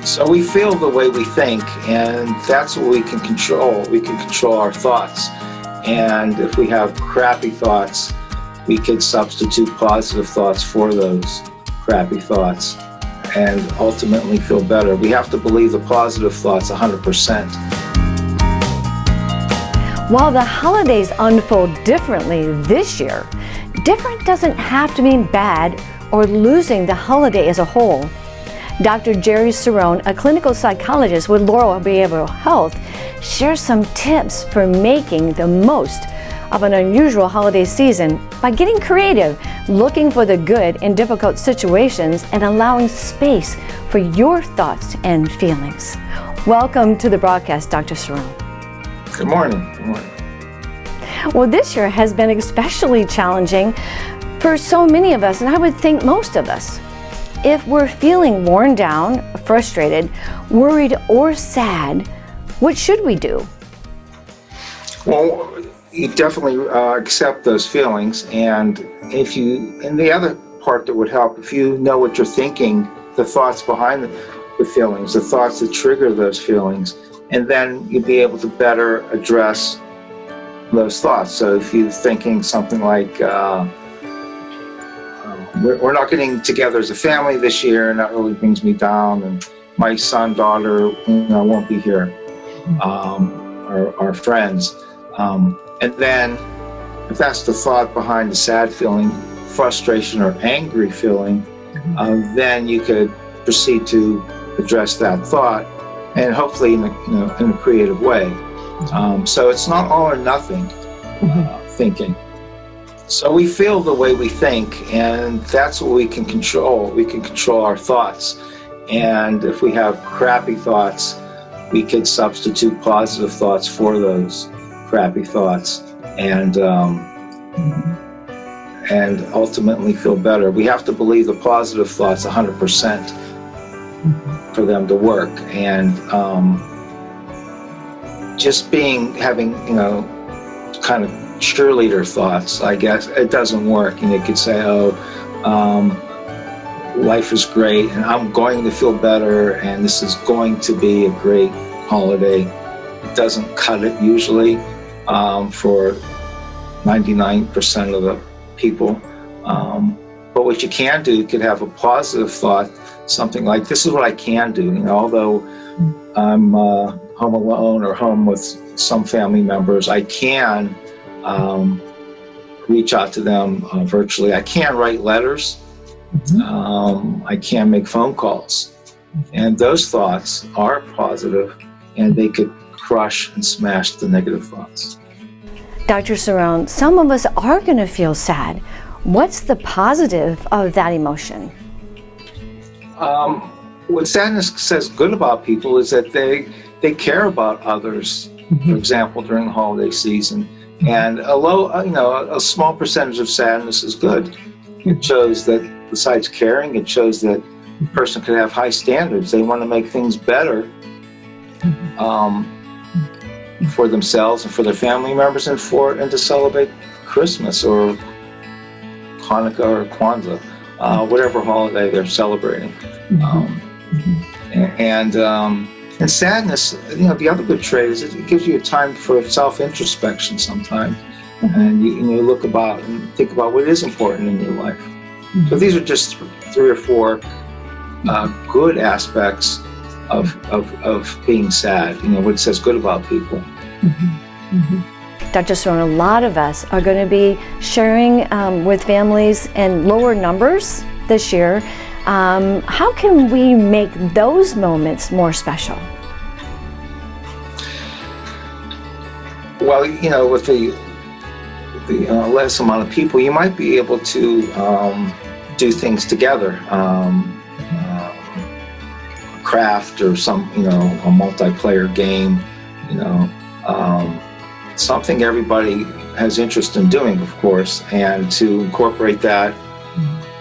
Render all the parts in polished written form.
So we feel the way we think, and that's what we can control. We can control our thoughts. And if we have crappy thoughts, we could substitute positive thoughts for those crappy thoughts and ultimately feel better. We have to believe the positive thoughts 100%. While the holidays unfold differently this year, different doesn't have to mean bad or losing the holiday as a whole. Dr. Jerry Cerrone, a clinical psychologist with Laurel Behavioral Health, shares some tips for making the most of an unusual holiday season by getting creative, looking for the good in difficult situations, and allowing space for your thoughts and feelings. Welcome to the broadcast, Dr. Cerrone. Good morning. Good morning. Well, this year has been especially challenging for so many of us, and I would think most of us. If we're feeling worn down, frustrated, worried, or sad, what should we do? Well, you definitely accept those feelings, and the other part that would help, if you know what you're thinking, the thoughts behind the feelings, the thoughts that trigger those feelings, and then you'd be able to better address those thoughts. So if you're thinking something like, we're not getting together as a family this year, and that really brings me down, and my son, daughter, won't be here, our friends. And then if that's the thought behind the sad feeling, frustration or angry feeling, then you could proceed to address that thought, and hopefully in a creative way. So it's not all or nothing thinking. So we feel the way we think, and that's what we can control. We can control our thoughts. And if we have crappy thoughts, we could substitute positive thoughts for those crappy thoughts and ultimately feel better. We have to believe the positive thoughts 100% for them to work. And just having kind of cheerleader thoughts, I guess, it doesn't work. And you could say, life is great, and I'm going to feel better, and this is going to be a great holiday. It doesn't cut it usually for 99% of the people. But what you can do, you could have a positive thought, something like, this is what I can do. Although I'm home alone or home with some family members, I can reach out to them virtually. I can write letters. I can make phone calls. And those thoughts are positive, and they could crush and smash the negative thoughts. Dr. Cerrone, some of us are going to feel sad. What's the positive of that emotion? What sadness says good about people is that they care about others, for example, during the holiday season. And a small percentage of sadness is good. It shows that besides caring, it shows that the person could have high standards. They want to make things better for themselves and for their family members, and to celebrate Christmas or Hanukkah or Kwanzaa, whatever holiday they're celebrating. And sadness, the other good trait is it gives you a time for self-introspection sometimes. And you look about and think about what is important in your life. So these are just 3 or 4 good aspects of being sad, what it says good about people. Dr. Cerrone, a lot of us are going to be sharing with families in lower numbers this year. How can we make those moments more special? Well, with the less amount of people, you might be able to do things together, craft or some, a multiplayer game, something everybody has interest in doing, of course, and to incorporate that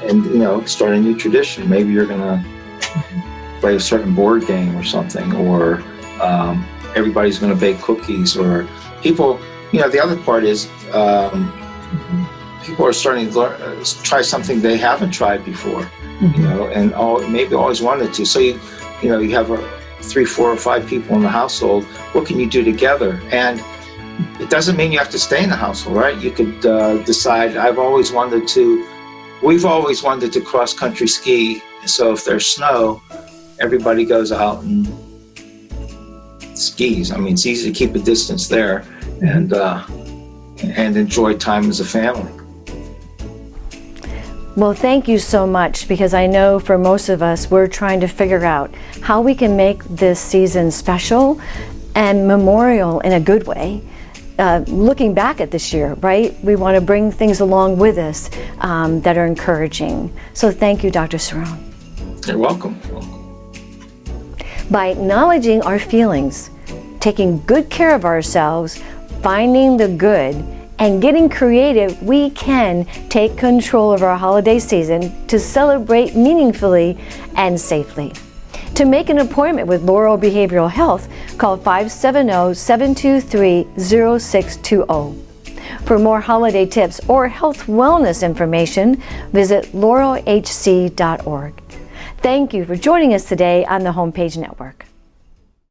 and, start a new tradition. Maybe you're going to play a certain board game or something, or everybody's going to bake cookies, or people, the other part is people are starting to try something they haven't tried before, and maybe always wanted to. So you have 3, 4, or 5 people in the household. What can you do together? And it doesn't mean you have to stay in the household, right? You could decide. We've always wanted to cross-country ski. So if there's snow, everybody goes out and skis. I mean, it's easy to keep a distance there and enjoy time as a family. Well, thank you so much, because I know for most of us, we're trying to figure out how we can make this season special and memorial in a good way. Looking back at this year, right? We want to bring things along with us that are encouraging. So thank you, Dr. Cerrone. You're welcome. By acknowledging our feelings, taking good care of ourselves, finding the good, and getting creative, we can take control of our holiday season to celebrate meaningfully and safely. To make an appointment with Laurel Behavioral Health, call 570-723-0620. For more holiday tips or health wellness information, visit laurelhc.org. Thank you for joining us today on the Homepage Network.